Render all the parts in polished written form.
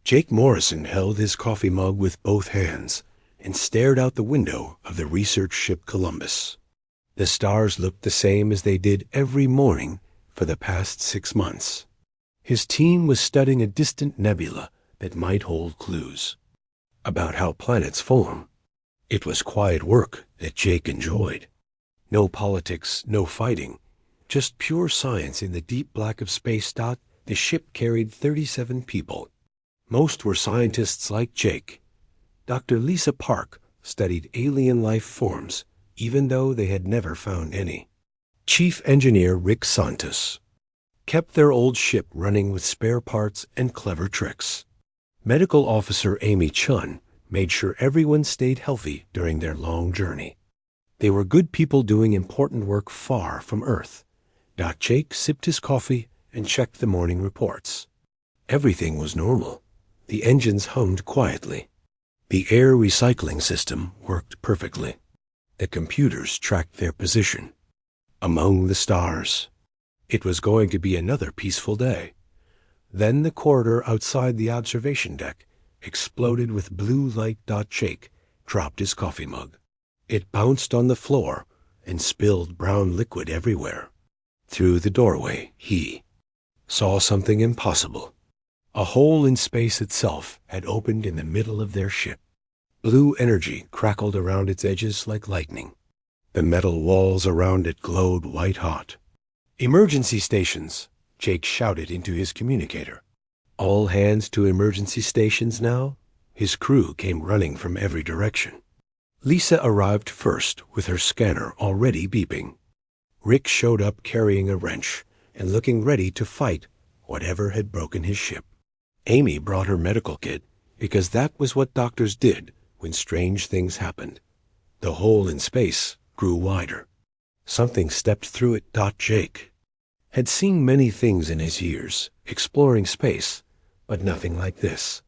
Jake Morrison held his coffee mug with both hands and stared out the window of the research ship Columbus. The stars looked the same as they did every morning for the past 6 months. His team was studying a distant nebula that might hold clues about how planets form. It was quiet work that Jake enjoyed. No politics, no fighting, just pure science in the deep black of space. The ship carried 37 people. Most were scientists like Jake. Dr. Lisa Park studied alien life forms, even though they had never found any. Chief Engineer Rick Santos kept their old ship running with spare parts and clever tricks. Medical Officer Amy Chun made sure everyone stayed healthy during their long journey. They were good people doing important work far from Earth. Jake sipped his coffee and checked the morning reports. Everything was normal. The engines hummed quietly. The air recycling system worked perfectly. The computers tracked their position among the stars. It was going to be another peaceful day. Then the corridor outside the observation deck exploded with blue light. Jake dropped his coffee mug. It bounced on the floor and spilled brown liquid everywhere. Through the doorway, he saw something impossible. A hole in space itself had opened in the middle of their ship. Blue energy crackled around its edges like lightning. The metal walls around it glowed white-hot. "Emergency stations!" Jake shouted into his communicator. "All hands to emergency stations now." His crew came running from every direction. Lisa arrived first with her scanner already beeping. Rick showed up carrying a wrench and looking ready to fight whatever had broken his ship. Amy brought her medical kit because that was what doctors did when strange things happened. The hole in space grew wider. Something stepped through it. Jake had seen many things in his years, exploring space, but nothing like this.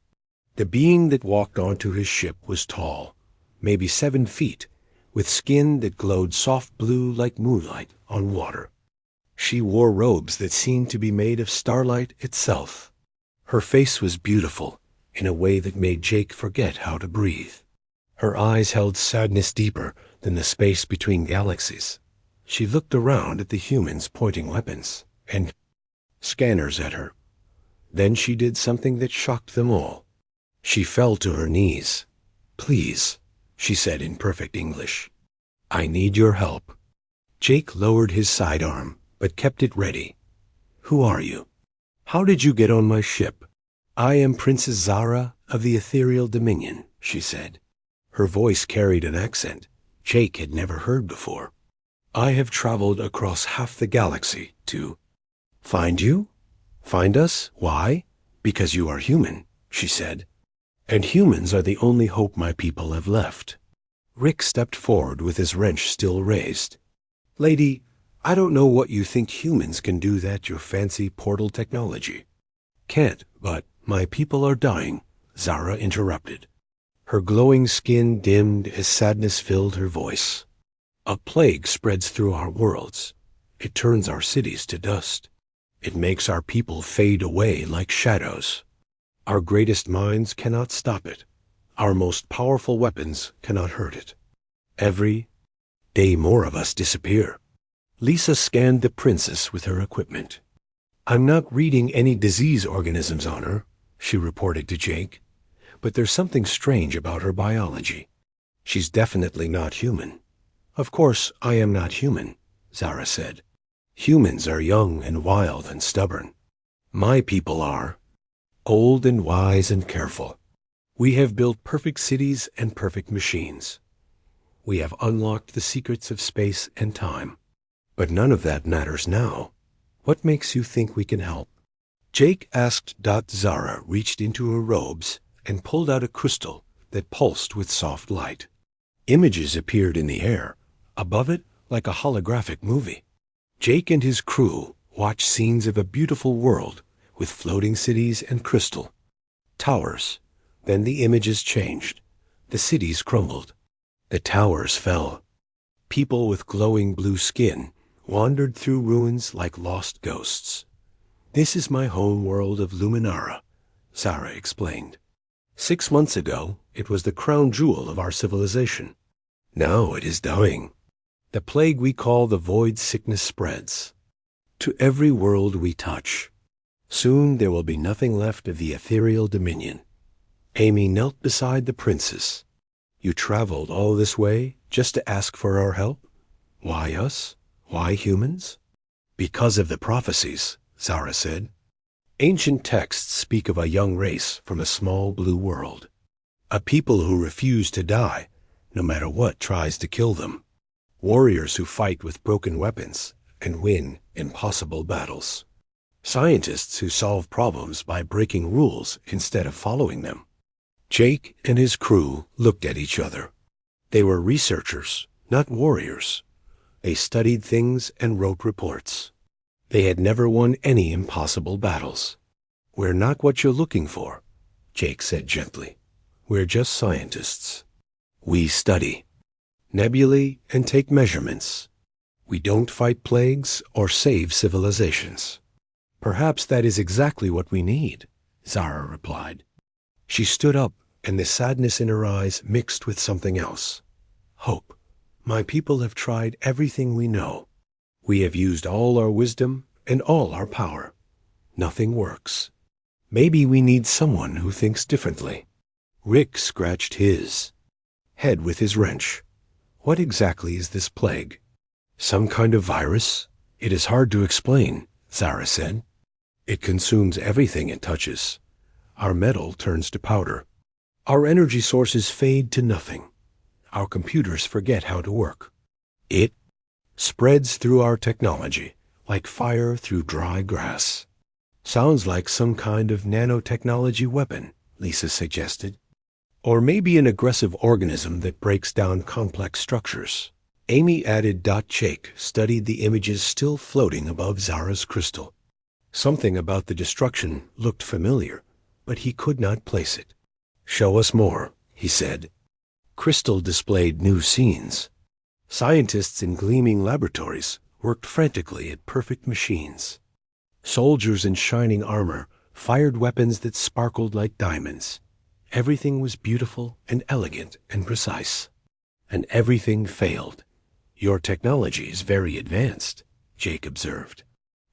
The being that walked onto his ship was tall, maybe 7 feet, with skin that glowed soft blue like moonlight on water. She wore robes that seemed to be made of starlight itself. Her face was beautiful in a way that made Jake forget how to breathe. Her eyes held sadness deeper than the space between galaxies. She looked around at the humans pointing weapons and scanners at her. Then she did something that shocked them all. She fell to her knees. "Please," she said in perfect English. "I need your help." Jake lowered his sidearm, but kept it ready. "Who are you? How did you get on my ship?" "I am Princess Zara of the Ethereal Dominion," she said. Her voice carried an accent Jake had never heard before. "I have traveled across half the galaxy to find you." "Find us? Why?" "Because you are human," she said. "And humans are the only hope my people have left." Rick stepped forward with his wrench still raised. "Lady, I don't know what you think humans can do that your fancy portal technology." "Can't, but my people are dying," Zara interrupted. Her glowing skin dimmed as sadness filled her voice. "A plague spreads through our worlds. It turns our cities to dust. It makes our people fade away like shadows. Our greatest minds cannot stop it. Our most powerful weapons cannot hurt it. Every day more of us disappear." Lisa scanned the princess with her equipment. "I'm not reading any disease organisms on her," she reported to Jake, "but there's something strange about her biology. She's definitely not human." "Of course I am not human," Zara said. "Humans are young and wild and stubborn. My people are old and wise and careful. We have built perfect cities and perfect machines. We have unlocked the secrets of space and time. But none of that matters now. What makes you think we can help?" Jake asked. Zara reached into her robes and pulled out a crystal that pulsed with soft light. Images appeared in the air, above it like a holographic movie. Jake and his crew watched scenes of a beautiful world with floating cities and crystal towers. Then the images changed. The cities crumbled. The towers fell. People with glowing blue skin wandered through ruins like lost ghosts. "This is my home world of Luminara," Zara explained. 6 months ago, it was the crown jewel of our civilization. Now it is dying. The plague we call the void sickness spreads to every world we touch. Soon there will be nothing left of the ethereal dominion. Amy knelt beside the princess. You traveled all this way just to ask for our help? Why us? Why humans? Because of the prophecies, Zara said. Ancient texts speak of a young race from a small blue world. A people who refuse to die, no matter what tries to kill them. Warriors who fight with broken weapons and win impossible battles. Scientists who solve problems by breaking rules instead of following them. Jake and his crew looked at each other. They were researchers, not warriors. They studied things and wrote reports. They had never won any impossible battles. We're not what you're looking for, Jake said gently. We're just scientists. We study nebulae and take measurements. We don't fight plagues or save civilizations. Perhaps that is exactly what we need, Zara replied. She stood up, and the sadness in her eyes mixed with something else. Hope. My people have tried everything we know. We have used all our wisdom and all our power. Nothing works. Maybe we need someone who thinks differently. Rick scratched his head with his wrench. What exactly is this plague? Some kind of virus? It is hard to explain, Zara said. It consumes everything it touches. Our metal turns to powder. Our energy sources fade to nothing. Our computers forget how to work. It spreads through our technology, like fire through dry grass. Sounds like some kind of nanotechnology weapon, Lisa suggested. Or maybe an aggressive organism that breaks down complex structures. Amy added. Jake studied the images still floating above Zara's crystal. Something about the destruction looked familiar, but he could not place it. Show us more, he said. Crystal displayed new scenes. Scientists in gleaming laboratories worked frantically at perfect machines. Soldiers in shining armor fired weapons that sparkled like diamonds. Everything was beautiful and elegant and precise. And everything failed. Your technology is very advanced, Jake observed.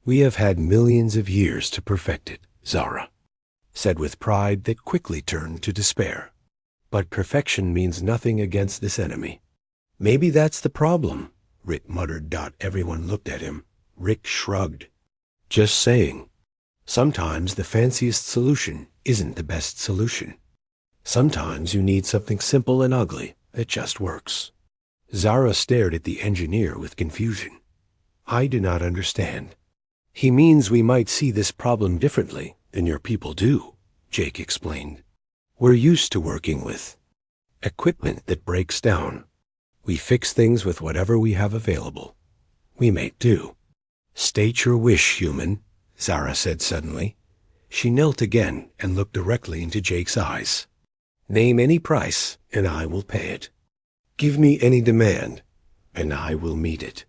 We have had millions of years to perfect it, Zara said with pride that quickly turned to despair. But perfection means nothing against this enemy. Maybe that's the problem, Rick muttered. Everyone looked at him. Rick shrugged. Just saying. Sometimes the fanciest solution isn't the best solution. Sometimes you need something simple and ugly that just works. Zara stared at the engineer with confusion. I do not understand. He means we might see this problem differently than your people do, Jake explained. We're used to working with equipment that breaks down. We fix things with whatever we have available. We make do. State your wish, human, Zara said suddenly. She knelt again and looked directly into Jake's eyes. Name any price, and I will pay it. Give me any demand, and I will meet it.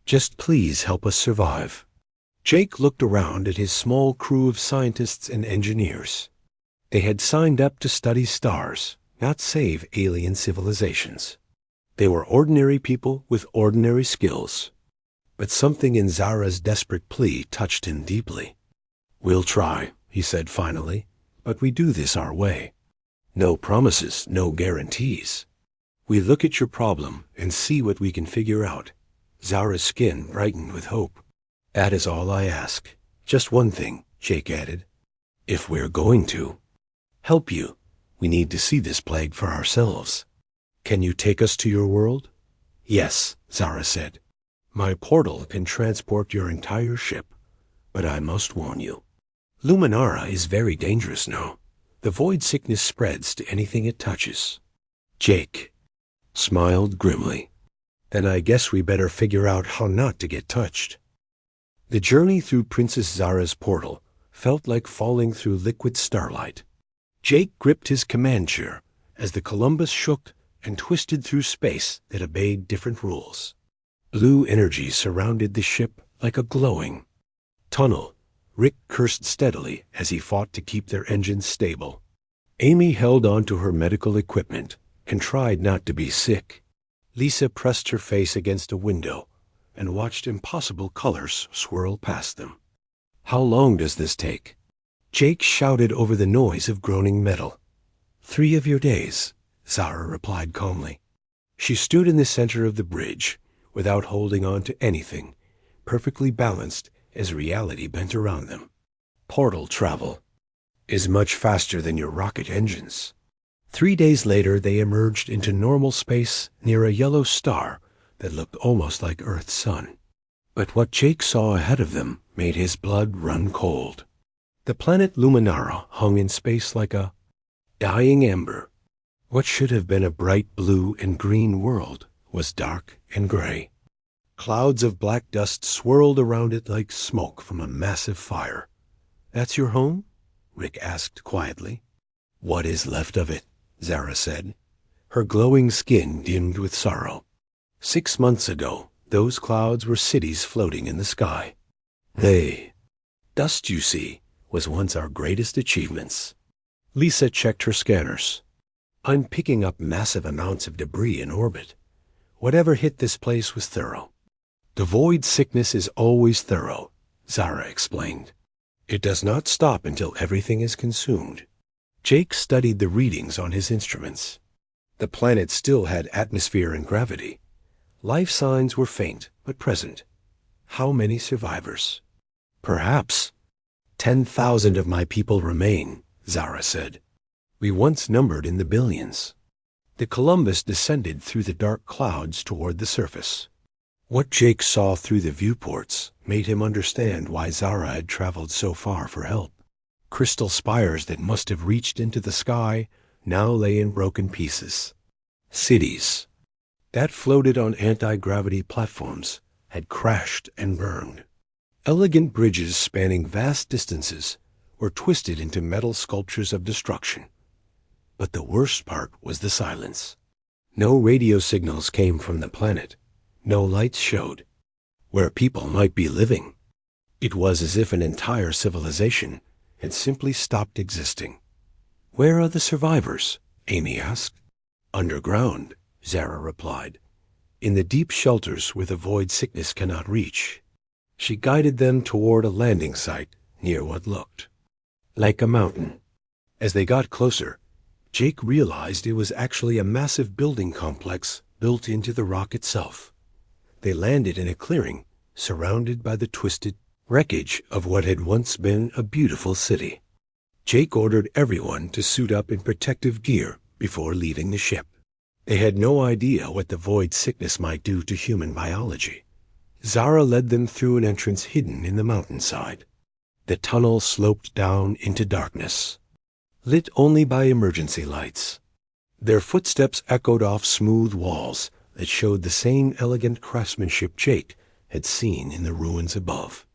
Just please help us survive. Jake looked around at his small crew of scientists and engineers. They had signed up to study stars, not save alien civilizations. They were ordinary people with ordinary skills. But something in Zara's desperate plea touched him deeply. We'll try, he said finally, but we do this our way. No promises, no guarantees. We look at your problem and see what we can figure out. Zara's skin brightened with hope. That is all I ask. Just one thing, Jake added. If we're going to help you, we need to see this plague for ourselves. Can you take us to your world? Yes, Zara said. My portal can transport your entire ship, but I must warn you. Luminara is very dangerous now. The void sickness spreads to anything it touches. Jake smiled grimly. Then I guess we better figure out how not to get touched. The journey through Princess Zara's portal felt like falling through liquid starlight. Jake gripped his command chair as the Columbus shook and twisted through space that obeyed different rules. Blue energy surrounded the ship like a glowing tunnel Rick cursed steadily as he fought to keep their engines stable. Amy held on to her medical equipment and tried not to be sick. Lisa pressed her face against a window and watched impossible colors swirl past them. "How long does this take?" Jake shouted over the noise of groaning metal. 3 of your days, Zara replied calmly. She stood in the center of the bridge, without holding on to anything, perfectly balanced as reality bent around them. "Portal travel is much faster than your rocket engines." 3 days later, they emerged into normal space near a yellow star that looked almost like Earth's sun. But what Jake saw ahead of them made his blood run cold. The planet Luminara hung in space like a dying ember. What should have been a bright blue and green world was dark and gray. Clouds of black dust swirled around it like smoke from a massive fire. "That's your home?" Rick asked quietly. "What is left of it," Zara said. Her glowing skin dimmed with sorrow. 6 months ago, those clouds were cities floating in the sky. Dust, you see, was once our greatest achievements." Lisa checked her scanners. "I'm picking up massive amounts of debris in orbit. Whatever hit this place was thorough." "The void sickness is always thorough," Zara explained. "It does not stop until everything is consumed." Jake studied the readings on his instruments. The planet still had atmosphere and gravity. Life signs were faint, but present. How many survivors? "Perhaps 10,000 of my people remain," Zara said. "We once numbered in the billions." The Columbus descended through the dark clouds toward the surface. What Jake saw through the viewports made him understand why Zara had traveled so far for help. Crystal spires that must have reached into the sky now lay in broken pieces. Cities that floated on anti-gravity platforms had crashed and burned. Elegant bridges spanning vast distances were twisted into metal sculptures of destruction. But the worst part was the silence. No radio signals came from the planet. No lights showed where people might be living. It was as if an entire civilization had simply stopped existing. "Where are the survivors?" Amy asked. "Underground," Zara replied. "In the deep shelters where the void sickness cannot reach." She guided them toward a landing site near what looked like a mountain. As they got closer, Jake realized it was actually a massive building complex built into the rock itself. They landed in a clearing surrounded by the twisted wreckage of what had once been a beautiful city. Jake ordered everyone to suit up in protective gear before leaving the ship. They had no idea what the void sickness might do to human biology. Zara led them through an entrance hidden in the mountainside. The tunnel sloped down into darkness, lit only by emergency lights. Their footsteps echoed off smooth walls that showed the same elegant craftsmanship Jake had seen in the ruins above.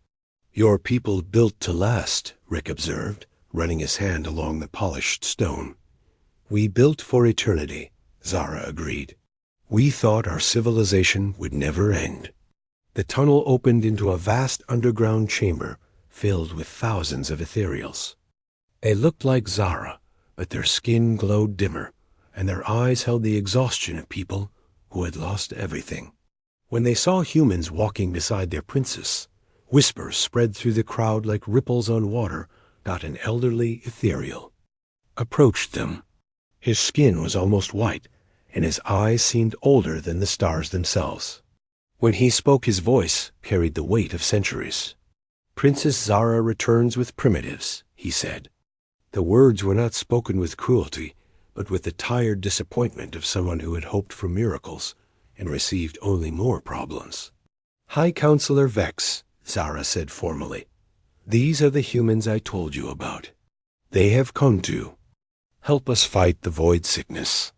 "Your people built to last," Rick observed, running his hand along the polished stone. "We built for eternity," Zara agreed. "We thought our civilization would never end." The tunnel opened into a vast underground chamber filled with thousands of ethereals. They looked like Zara, but their skin glowed dimmer, and their eyes held the exhaustion of people who had lost everything. When they saw humans walking beside their princess, whispers spread through the crowd like ripples on water. An elderly ethereal approached them. His skin was almost white, and his eyes seemed older than the stars themselves. When he spoke, his voice carried the weight of centuries. "Princess Zara returns with primitives," he said. The words were not spoken with cruelty, but with the tired disappointment of someone who had hoped for miracles and received only more problems. "High Counselor Vex," Zara said formally. "These are the humans I told you about. They have come to help us fight the void sickness."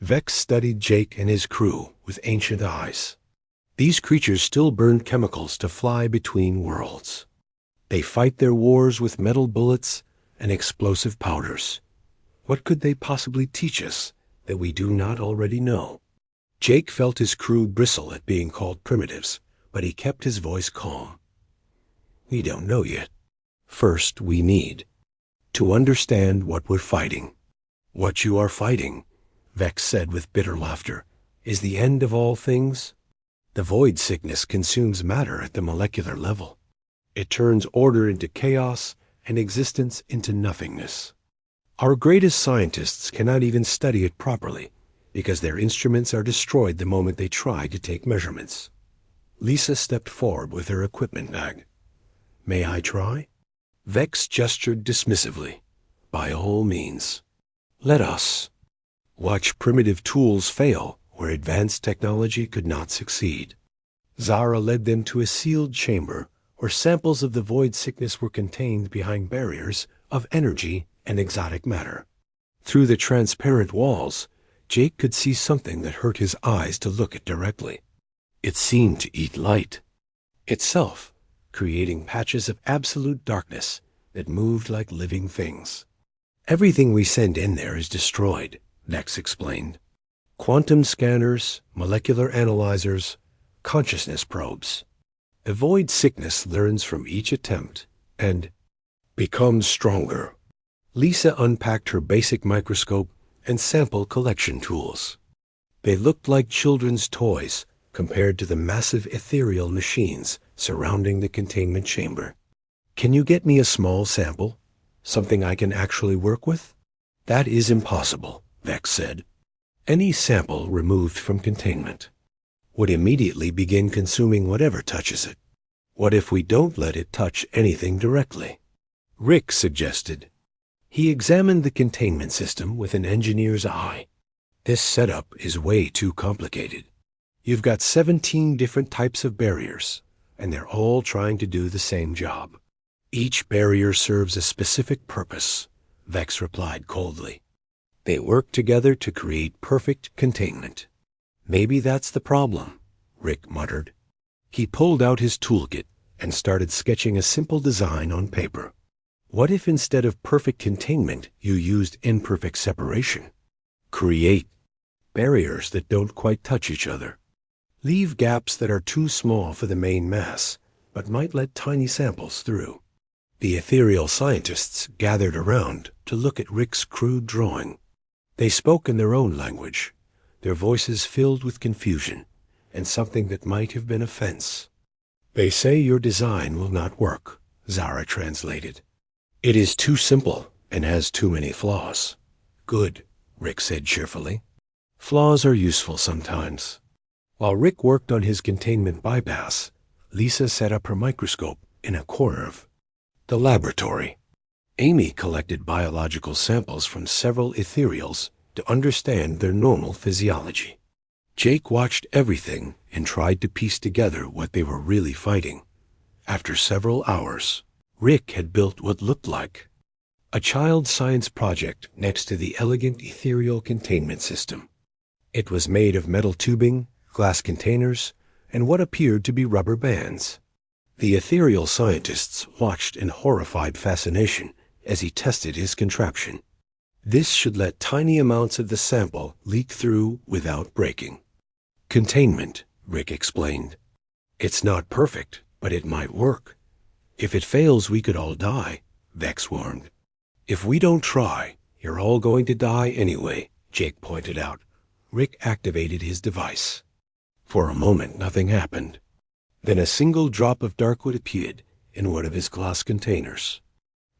Vex studied Jake and his crew with ancient eyes. These creatures still burned chemicals to fly between worlds. They fight their wars with metal bullets and explosive powders. What could they possibly teach us that we do not already know? Jake felt his crew bristle at being called primitives, but he kept his voice calm. "We don't know yet. First, we need to understand what we're fighting. What you are fighting, Vex said with bitter laughter, is the end of all things. The void sickness consumes matter at the molecular level. It turns order into chaos and existence into nothingness. Our greatest scientists cannot even study it properly because their instruments are destroyed the moment they try to take measurements. Lisa stepped forward with her equipment bag. May I try? Vex gestured dismissively. By all means. Let us. Watch primitive tools fail where advanced technology could not succeed. Zara led them to a sealed chamber where samples of the void sickness were contained behind barriers of energy and exotic matter. Through the transparent walls, Jake could see something that hurt his eyes to look at directly. It seemed to eat light itself, creating patches of absolute darkness that moved like living things. Everything we send in there is destroyed, Vex explained. Quantum scanners, molecular analyzers, consciousness probes. The void sickness learns from each attempt and becomes stronger. Lisa unpacked her basic microscope and sample collection tools. They looked like children's toys compared to the massive ethereal machines surrounding the containment chamber. Can you get me a small sample? Something I can actually work with? That is impossible, Vex said. Any sample removed from containment would immediately begin consuming whatever touches it. What if we don't let it touch anything directly? Rick suggested. He examined the containment system with an engineer's eye. This setup is way too complicated. You've got 17 different types of barriers, and they're all trying to do the same job. Each barrier serves a specific purpose, Vex replied coldly. They work together to create perfect containment. Maybe that's the problem, Rick muttered. He pulled out his toolkit and started sketching a simple design on paper. What if instead of perfect containment you used imperfect separation? Create barriers that don't quite touch each other. Leave gaps that are too small for the main mass, but might let tiny samples through. The ethereal scientists gathered around to look at Rick's crude drawing. They spoke in their own language, their voices filled with confusion and something that might have been offense. They say your design will not work, Zara translated. It is too simple and has too many flaws. Good, Rick said cheerfully. Flaws are useful sometimes. While Rick worked on his containment bypass, Lisa set up her microscope in a corner of the laboratory. Amy collected biological samples from several ethereals to understand their normal physiology. Jake watched everything and tried to piece together what they were really fighting. After several hours, Rick had built what looked like a child science project next to the elegant ethereal containment system. It was made of metal tubing, glass containers, and what appeared to be rubber bands. The ethereal scientists watched in horrified fascination as he tested his contraption. This should let tiny amounts of the sample leak through without breaking. Containment, Rick explained. It's not perfect, but it might work. If it fails, we could all die, Vex warned. If we don't try, you're all going to die anyway, Jake pointed out. Rick activated his device. For a moment, nothing happened. Then a single drop of darkwood appeared in one of his glass containers.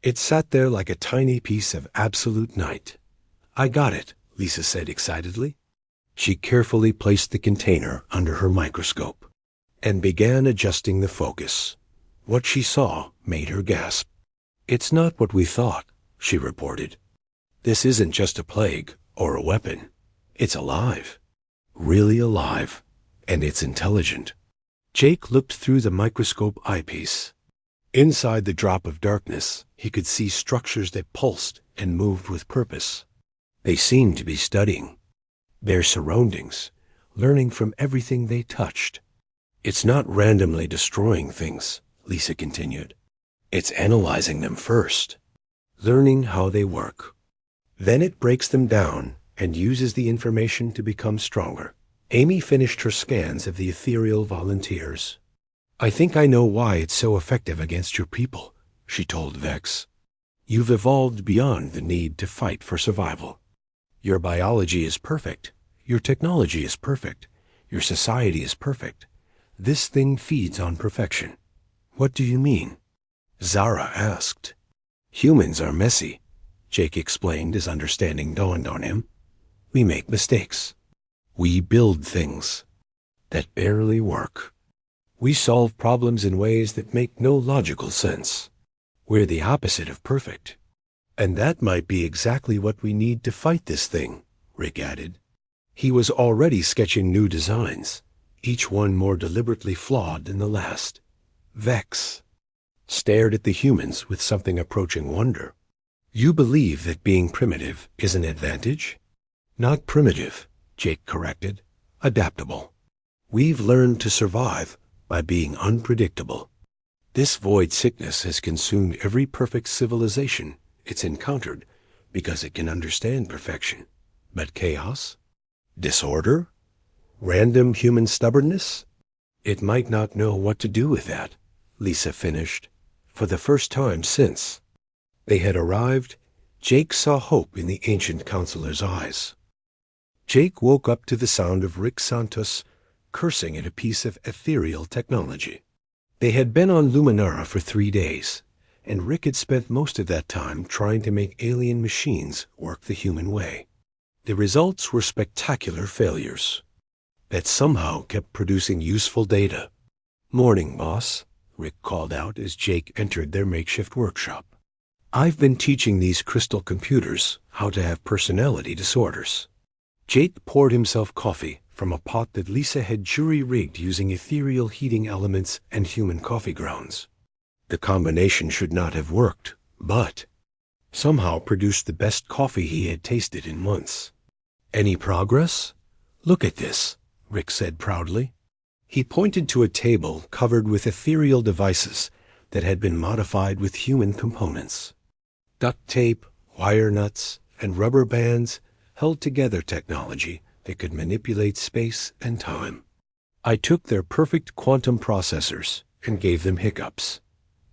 It sat there like a tiny piece of absolute night. I got it, Lisa said excitedly. She carefully placed the container under her microscope and began adjusting the focus. What she saw made her gasp. It's not what we thought, she reported. This isn't just a plague or a weapon. It's alive. Really alive. And it's intelligent. Jake looked through the microscope eyepiece. Inside the drop of darkness, he could see structures that pulsed and moved with purpose. They seemed to be studying their surroundings, learning from everything they touched. It's not randomly destroying things, Lisa continued. It's analyzing them first, learning how they work. Then it breaks them down and uses the information to become stronger. Amy finished her scans of the ethereal volunteers. I think I know why it's so effective against your people, she told Vex. "You've evolved beyond the need to fight for survival. Your biology is perfect. Your technology is perfect. Your society is perfect. This thing feeds on perfection." "What do you mean?" Zara asked. "Humans are messy," Jake explained as understanding dawned on him. "We make mistakes. We build things that barely work. We solve problems in ways that make no logical sense. We're the opposite of perfect. And that might be exactly what we need to fight this thing," Rick added. He was already sketching new designs, each one more deliberately flawed than the last. Vex stared at the humans with something approaching wonder. "You believe that being primitive is an advantage?" "Not primitive," Jake corrected. "Adaptable. We've learned to survive by being unpredictable. This void sickness has consumed every perfect civilization it's encountered because it can understand perfection. But chaos? Disorder? Random human stubbornness? It might not know what to do with that," Lisa finished. For the first time since they had arrived, Jake saw hope in the ancient counselor's eyes. Jake woke up to the sound of Rick Santos cursing at a piece of ethereal technology. They had been on Luminara for 3 days, and Rick had spent most of that time trying to make alien machines work the human way. The results were spectacular failures that somehow kept producing useful data. "Morning, boss," Rick called out as Jake entered their makeshift workshop. "I've been teaching these crystal computers how to have personality disorders." Jake poured himself coffee from a pot that Lisa had jury-rigged using ethereal heating elements and human coffee grounds. The combination should not have worked, but somehow produced the best coffee he had tasted in months. "Any progress? Look at this," Rick said proudly. He pointed to a table covered with ethereal devices that had been modified with human components. Duct tape, wire nuts, and rubber bands held together technology that could manipulate space and time. "I took their perfect quantum processors and gave them hiccups."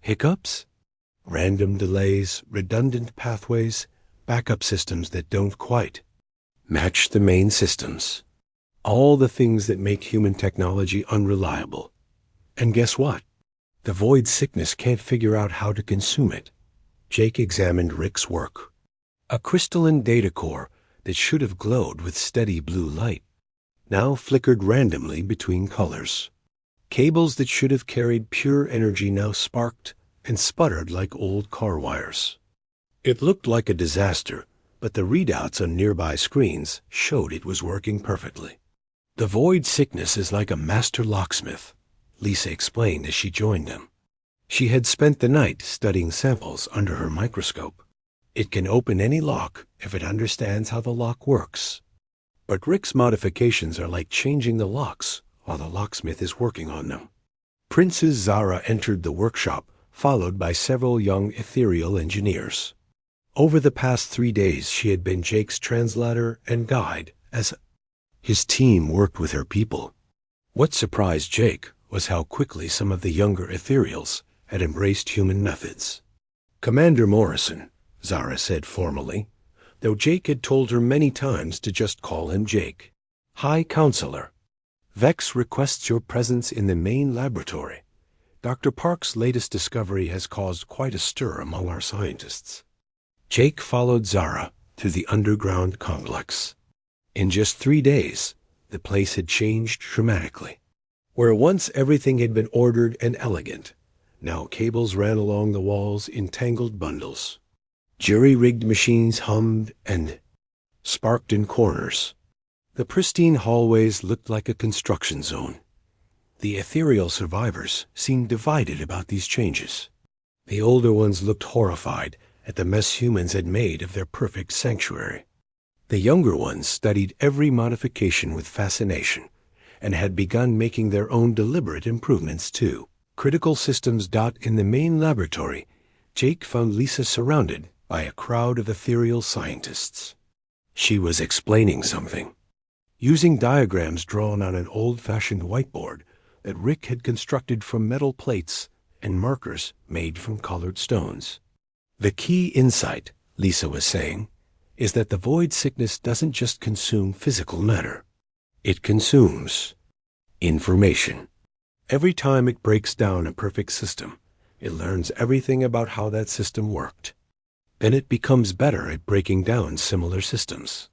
"Hiccups?" "Random delays, redundant pathways, backup systems that don't quite match the main systems. All the things that make human technology unreliable. And guess what? The void sickness can't figure out how to consume it." Jake examined Rick's work. A crystalline data core that should have glowed with steady blue light now flickered randomly between colors. Cables that should have carried pure energy now sparked and sputtered like old car wires. It looked like a disaster, but the readouts on nearby screens showed it was working perfectly. "The void sickness is like a master locksmith," Lisa explained as she joined them. She had spent the night studying samples under her microscope. "It can open any lock if it understands how the lock works. But Rick's modifications are like changing the locks while the locksmith is working on them." Princess Zara entered the workshop, followed by several young ethereal engineers. Over the past 3 days she had been Jake's translator and guide as his team worked with her people. What surprised Jake was how quickly some of the younger ethereals had embraced human methods. "Commander Morrison," Zara said formally, though Jake had told her many times to just call him Jake. "High Counselor, Vex requests your presence in the main laboratory. Dr. Park's latest discovery has caused quite a stir among our scientists." Jake followed Zara to the underground complex. In just 3 days, the place had changed dramatically. Where once everything had been ordered and elegant, now cables ran along the walls in tangled bundles. Jury-rigged machines hummed and sparked in corners. The pristine hallways looked like a construction zone. The ethereal survivors seemed divided about these changes. The older ones looked horrified at the mess humans had made of their perfect sanctuary. The younger ones studied every modification with fascination and had begun making their own deliberate improvements too. Critical systems. In the main laboratory, Jake found Lisa surrounded by a crowd of ethereal scientists. She was explaining something, using diagrams drawn on an old-fashioned whiteboard that Rick had constructed from metal plates and markers made from colored stones. The key insight, Lisa was saying, is that the void sickness doesn't just consume physical matter. It consumes information. Every time it breaks down a perfect system, it learns everything about how that system worked. Then it becomes better at breaking down similar systems.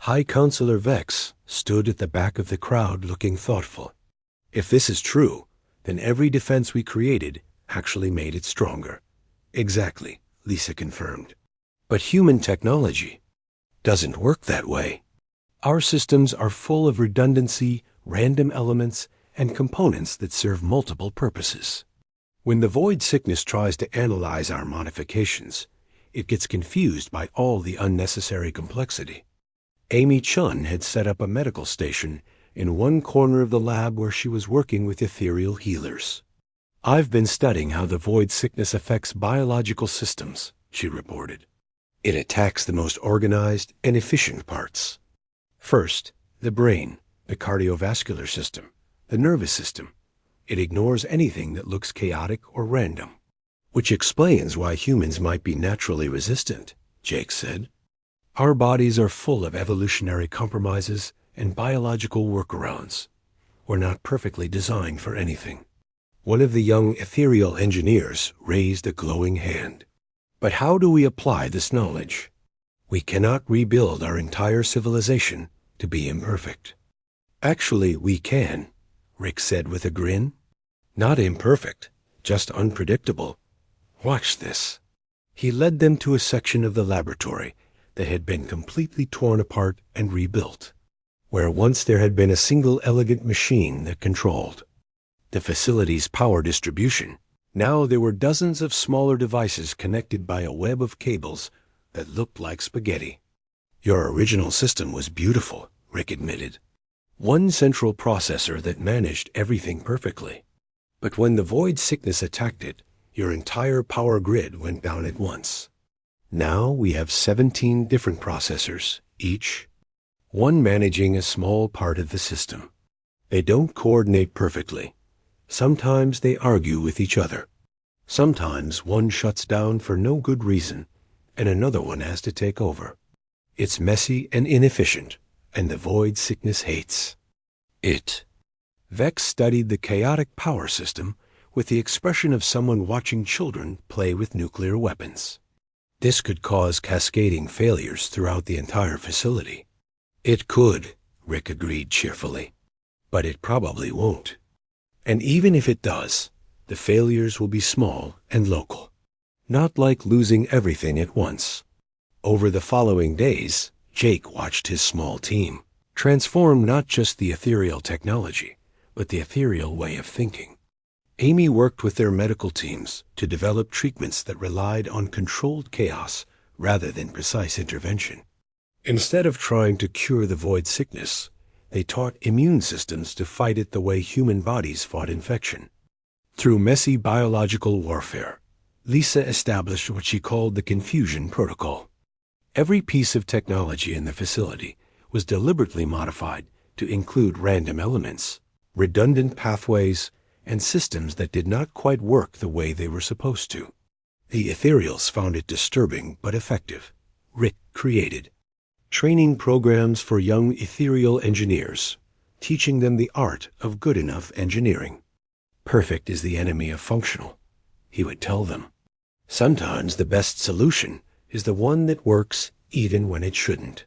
High Counselor Vex stood at the back of the crowd looking thoughtful. If this is true, then every defense we created actually made it stronger. Exactly, Lisa confirmed. But human technology doesn't work that way. Our systems are full of redundancy, random elements, and components that serve multiple purposes. When the void sickness tries to analyze our modifications, it gets confused by all the unnecessary complexity. Amy Chun had set up a medical station in one corner of the lab where she was working with ethereal healers. "I've been studying how the void sickness affects biological systems," she reported. "It attacks the most organized and efficient parts. First, the brain, the cardiovascular system, the nervous system. It ignores anything that looks chaotic or random." "Which explains why humans might be naturally resistant," Jake said. "Our bodies are full of evolutionary compromises and biological workarounds. We're not perfectly designed for anything." One of the young ethereal engineers raised a glowing hand. "But how do we apply this knowledge? We cannot rebuild our entire civilization to be imperfect." "Actually, we can," Rick said with a grin. "Not imperfect, just unpredictable. Watch this." He led them to a section of the laboratory that had been completely torn apart and rebuilt, where once there had been a single elegant machine that controlled the facility's power distribution. Now there were dozens of smaller devices connected by a web of cables that looked like spaghetti. "Your original system was beautiful," Rick admitted. "One central processor that managed everything perfectly. But when the void sickness attacked it, your entire power grid went down at once. Now we have 17 different processors, each one managing a small part of the system. They don't coordinate perfectly. Sometimes they argue with each other. Sometimes one shuts down for no good reason, and another one has to take over. It's messy and inefficient, and the void sickness hates it." Vex studied the chaotic power system with the expression of someone watching children play with nuclear weapons. "This could cause cascading failures throughout the entire facility." "It could," Rick agreed cheerfully. "But it probably won't. And even if it does, the failures will be small and local. Not like losing everything at once." Over the following days, Jake watched his small team transform not just the ethereal technology, but the ethereal way of thinking. Amy worked with their medical teams to develop treatments that relied on controlled chaos rather than precise intervention. Instead of trying to cure the void sickness, they taught immune systems to fight it the way human bodies fought infection. Through messy biological warfare, Lisa established what she called the Confusion Protocol. Every piece of technology in the facility was deliberately modified to include random elements, redundant pathways, and systems that did not quite work the way they were supposed to. The ethereals found it disturbing but effective. Rick created training programs for young ethereal engineers, teaching them the art of good enough engineering. "Perfect is the enemy of functional," he would tell them. "Sometimes the best solution is the one that works even when it shouldn't."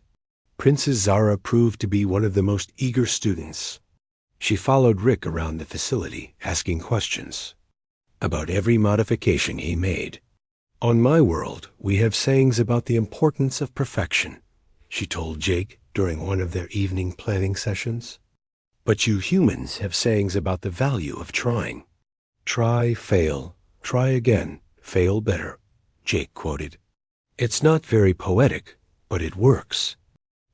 Princess Zara proved to be one of the most eager students. She followed Rick around the facility, asking questions about every modification he made. "On my world, we have sayings about the importance of perfection," she told Jake during one of their evening planning sessions. "But you humans have sayings about the value of trying. Try, fail, try again, fail better," Jake quoted. "It's not very poetic, but it works."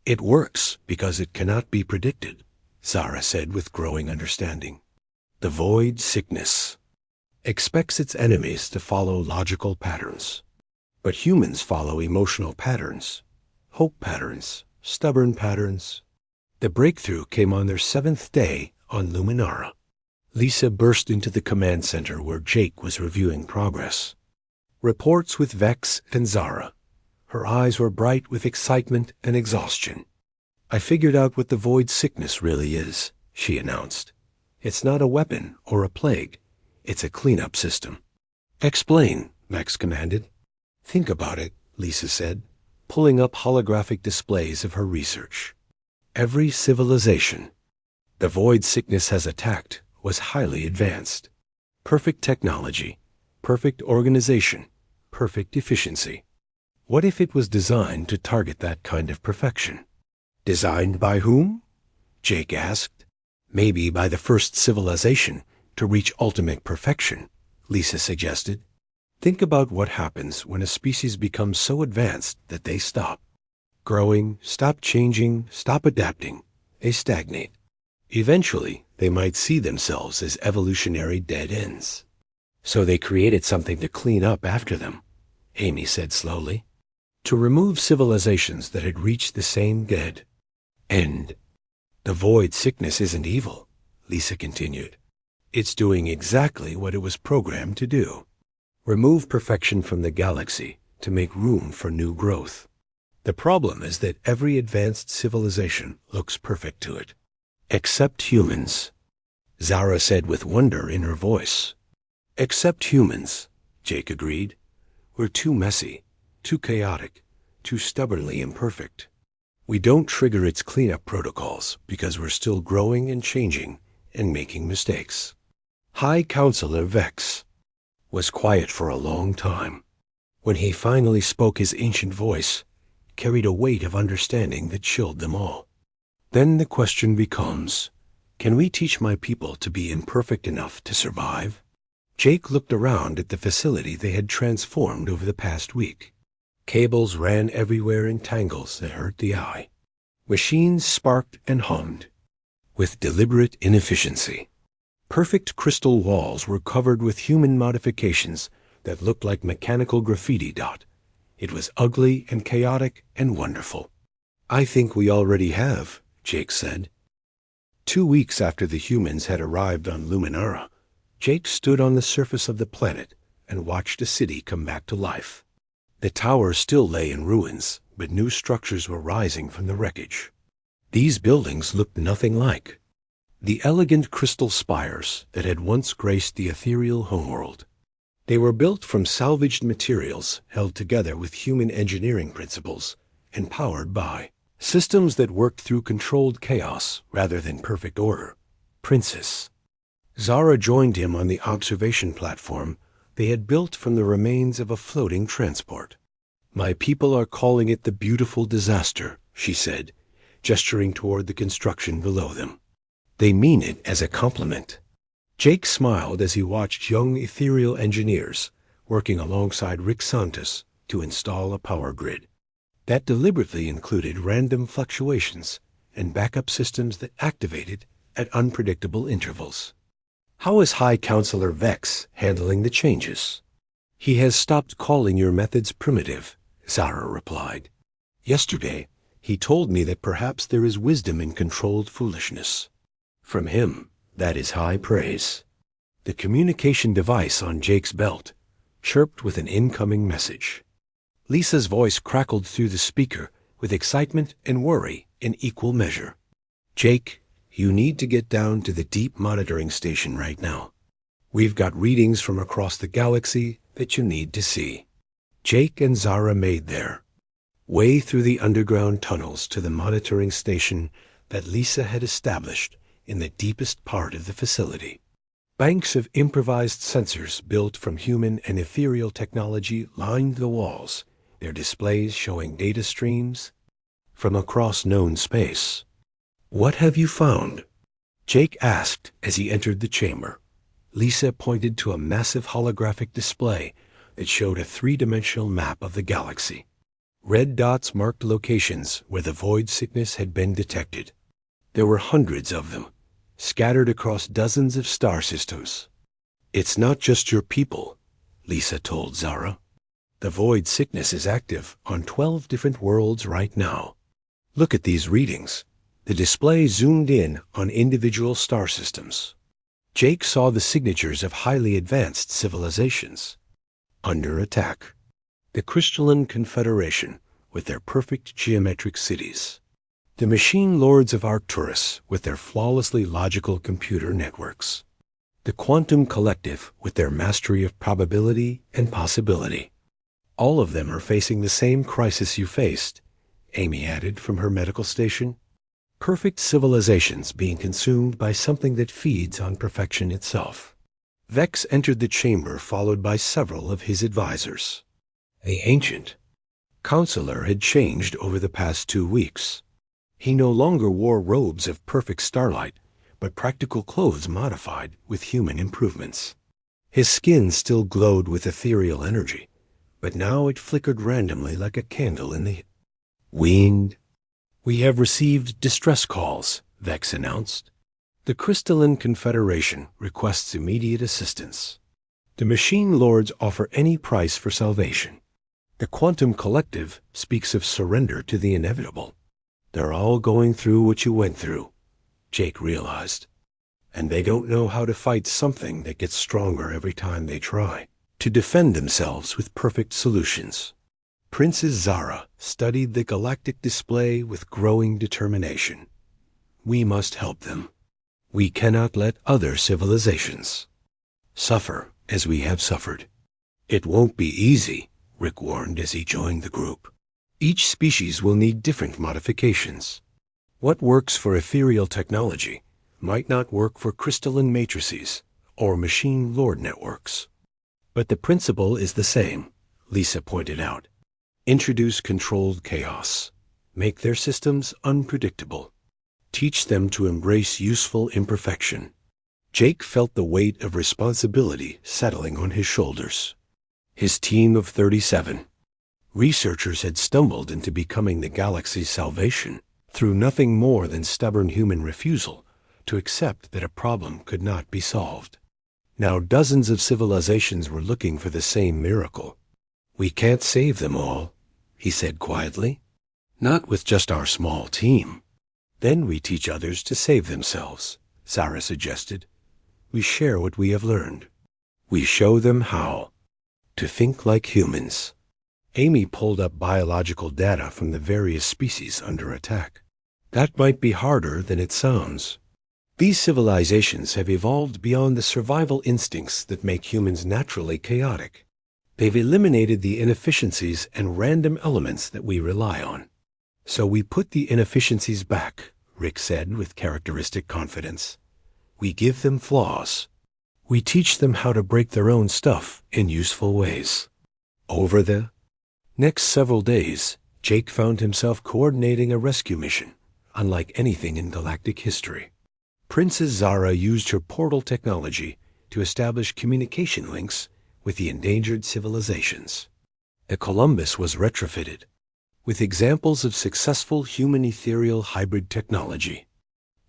"It works because it cannot be predicted," Zara said with growing understanding. "The void sickness expects its enemies to follow logical patterns. But humans follow emotional patterns, hope patterns, stubborn patterns." The breakthrough came on their 7th day on Luminara. Lisa burst into the command center where Jake was reviewing progress. Reports with Vex and Zara. Her eyes were bright with excitement and exhaustion. "I figured out what the void sickness really is," she announced. "It's not a weapon or a plague. It's a cleanup system." "Explain," Vex commanded. "Think about it," Lisa said, pulling up holographic displays of her research. Every civilization the void sickness has attacked was highly advanced. Perfect technology, perfect organization, perfect efficiency. What if it was designed to target that kind of perfection? Designed by whom? Jake asked. Maybe by the first civilization to reach ultimate perfection, Lisa suggested. Think about what happens when a species becomes so advanced that they stop growing, stop changing, stop adapting. They stagnate. Eventually, they might see themselves as evolutionary dead ends. So they created something to clean up after them, Amy said slowly. To remove civilizations that had reached the same dead end. The void sickness isn't evil, Lisa continued. It's doing exactly what it was programmed to do. Remove perfection from the galaxy to make room for new growth. The problem is that every advanced civilization looks perfect to it. Except humans, Zara said with wonder in her voice. Except humans, Jake agreed. We're too messy, too chaotic, too stubbornly imperfect. We don't trigger its cleanup protocols because we're still growing and changing and making mistakes. High Counselor Vex was quiet for a long time. When he finally spoke, his ancient voice carried a weight of understanding that chilled them all. Then the question becomes, can we teach my people to be imperfect enough to survive? Jake looked around at the facility they had transformed over the past week. Cables ran everywhere in tangles that hurt the eye. Machines sparked and hummed with deliberate inefficiency. Perfect crystal walls were covered with human modifications that looked like mechanical graffiti. It was ugly and chaotic and wonderful. I think we already have, Jake said. 2 weeks after the humans had arrived on Luminara, Jake stood on the surface of the planet and watched a city come back to life. The tower still lay in ruins, but new structures were rising from the wreckage. These buildings looked nothing like the elegant crystal spires that had once graced the ethereal homeworld. They were built from salvaged materials held together with human engineering principles and powered by systems that worked through controlled chaos rather than perfect order. Princess. Zara joined him on the observation platform they had built from the remains of a floating transport. My people are calling it the beautiful disaster, she said, gesturing toward the construction below them. They mean it as a compliment. Jake smiled as he watched young ethereal engineers working alongside Rick Santos to install a power grid. That deliberately included random fluctuations and backup systems that activated at unpredictable intervals. How is High Counselor Vex handling the changes? He has stopped calling your methods primitive, Zara replied. Yesterday, he told me that perhaps there is wisdom in controlled foolishness. From him, that is high praise. The communication device on Jake's belt chirped with an incoming message. Lisa's voice crackled through the speaker with excitement and worry in equal measure. Jake, you need to get down to the deep monitoring station right now. We've got readings from across the galaxy that you need to see. Jake and Zara made their way through the underground tunnels to the monitoring station that Lisa had established in the deepest part of the facility. Banks of improvised sensors built from human and ethereal technology lined the walls, their displays showing data streams from across known space. What have you found? Jake asked as he entered the chamber. Lisa pointed to a massive holographic display that showed a three-dimensional map of the galaxy. Red dots marked locations where the void sickness had been detected. There were hundreds of them, scattered across dozens of star systems. It's not just your people, Lisa told Zara. The void sickness is active on 12 different worlds right now. Look at these readings. The display zoomed in on individual star systems. Jake saw the signatures of highly advanced civilizations. Under attack. The Crystalline Confederation, with their perfect geometric cities. The Machine Lords of Arcturus, with their flawlessly logical computer networks. The Quantum Collective, with their mastery of probability and possibility. All of them are facing the same crisis you faced, Amy added from her medical station. Perfect civilizations being consumed by something that feeds on perfection itself. Vex entered the chamber followed by several of his advisors. The ancient counselor had changed over the past 2 weeks. He no longer wore robes of perfect starlight, but practical clothes modified with human improvements. His skin still glowed with ethereal energy, but now it flickered randomly like a candle in the wind. We have received distress calls, Vex announced. The Crystalline Confederation requests immediate assistance. The Machine Lords offer any price for salvation. The Quantum Collective speaks of surrender to the inevitable. They're all going through what you went through, Jake realized. And they don't know how to fight something that gets stronger every time they try to defend themselves with perfect solutions. Princess Zara studied the galactic display with growing determination. We must help them. We cannot let other civilizations suffer as we have suffered. It won't be easy, Rick warned as he joined the group. Each species will need different modifications. What works for ethereal technology might not work for crystalline matrices or machine lord networks. But the principle is the same, Lisa pointed out. Introduce controlled chaos. Make their systems unpredictable. Teach them to embrace useful imperfection. Jake felt the weight of responsibility settling on his shoulders. His team of 37 researchers had stumbled into becoming the galaxy's salvation through nothing more than stubborn human refusal to accept that a problem could not be solved. Now dozens of civilizations were looking for the same miracle. We can't save them all, he said quietly. Not with just our small team. Then we teach others to save themselves, Sarah suggested. We share what we have learned. We show them how to think like humans. Amy pulled up biological data from the various species under attack. That might be harder than it sounds. These civilizations have evolved beyond the survival instincts that make humans naturally chaotic. They've eliminated the inefficiencies and random elements that we rely on. So we put the inefficiencies back, Rick said with characteristic confidence. We give them flaws. We teach them how to break their own stuff in useful ways. Over the next several days, Jake found himself coordinating a rescue mission, unlike anything in galactic history. Princess Zara used her portal technology to establish communication links with the endangered civilizations. The Columbus was retrofitted with examples of successful human ethereal hybrid technology.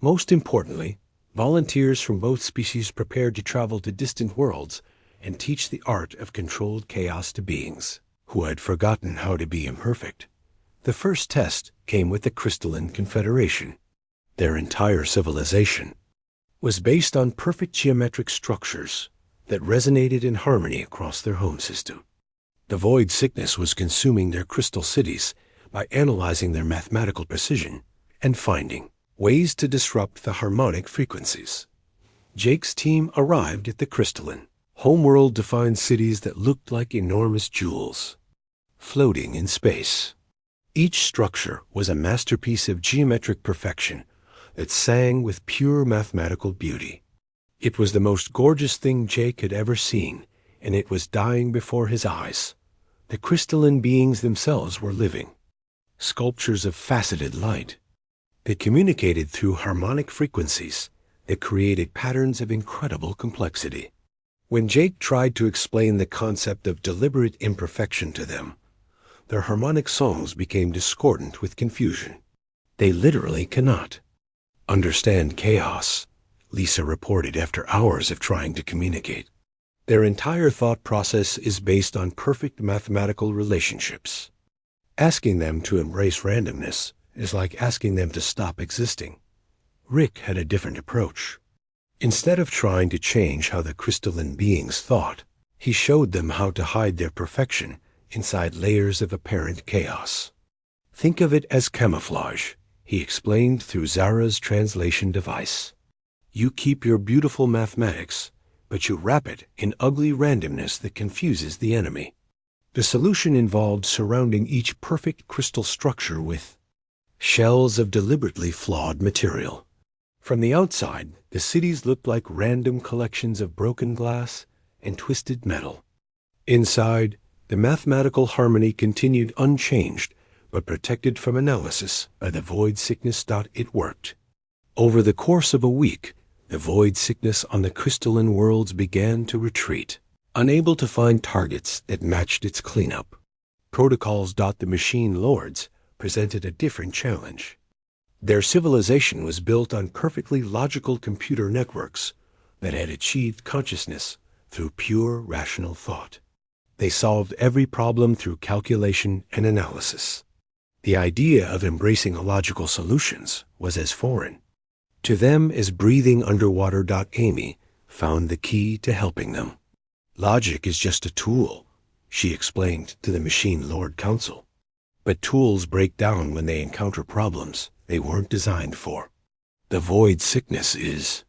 Most importantly, volunteers from both species prepared to travel to distant worlds and teach the art of controlled chaos to beings who had forgotten how to be imperfect. The first test came with the Crystalline Confederation. Their entire civilization was based on perfect geometric structures that resonated in harmony across their home system. The void sickness was consuming their crystal cities by analyzing their mathematical precision and finding ways to disrupt the harmonic frequencies. Jake's team arrived at the crystalline, homeworld-defined cities that looked like enormous jewels, floating in space. Each structure was a masterpiece of geometric perfection that sang with pure mathematical beauty. It was the most gorgeous thing Jake had ever seen, and it was dying before his eyes. The crystalline beings themselves were living, sculptures of faceted light. They communicated through harmonic frequencies that created patterns of incredible complexity. When Jake tried to explain the concept of deliberate imperfection to them, their harmonic songs became discordant with confusion. They literally cannot understand chaos, Lisa reported after hours of trying to communicate. Their entire thought process is based on perfect mathematical relationships. Asking them to embrace randomness is like asking them to stop existing. Rick had a different approach. Instead of trying to change how the crystalline beings thought, he showed them how to hide their perfection inside layers of apparent chaos. Think of it as camouflage, he explained through Zara's translation device. You keep your beautiful mathematics, but you wrap it in ugly randomness that confuses the enemy. The solution involved surrounding each perfect crystal structure with shells of deliberately flawed material. From the outside, the cities looked like random collections of broken glass and twisted metal. Inside, the mathematical harmony continued unchanged, but protected from analysis by the void sickness. It worked. Over the course of a week, the void sickness on the crystalline worlds began to retreat, unable to find targets that matched its cleanup. Protocols. The machine lords presented a different challenge. Their civilization was built on perfectly logical computer networks that had achieved consciousness through pure rational thought. They solved every problem through calculation and analysis. The idea of embracing illogical solutions was as foreign to them as breathing underwater. Amy found the key to helping them. Logic is just a tool, she explained to the Machine Lord Council. But tools break down when they encounter problems they weren't designed for. The void sickness is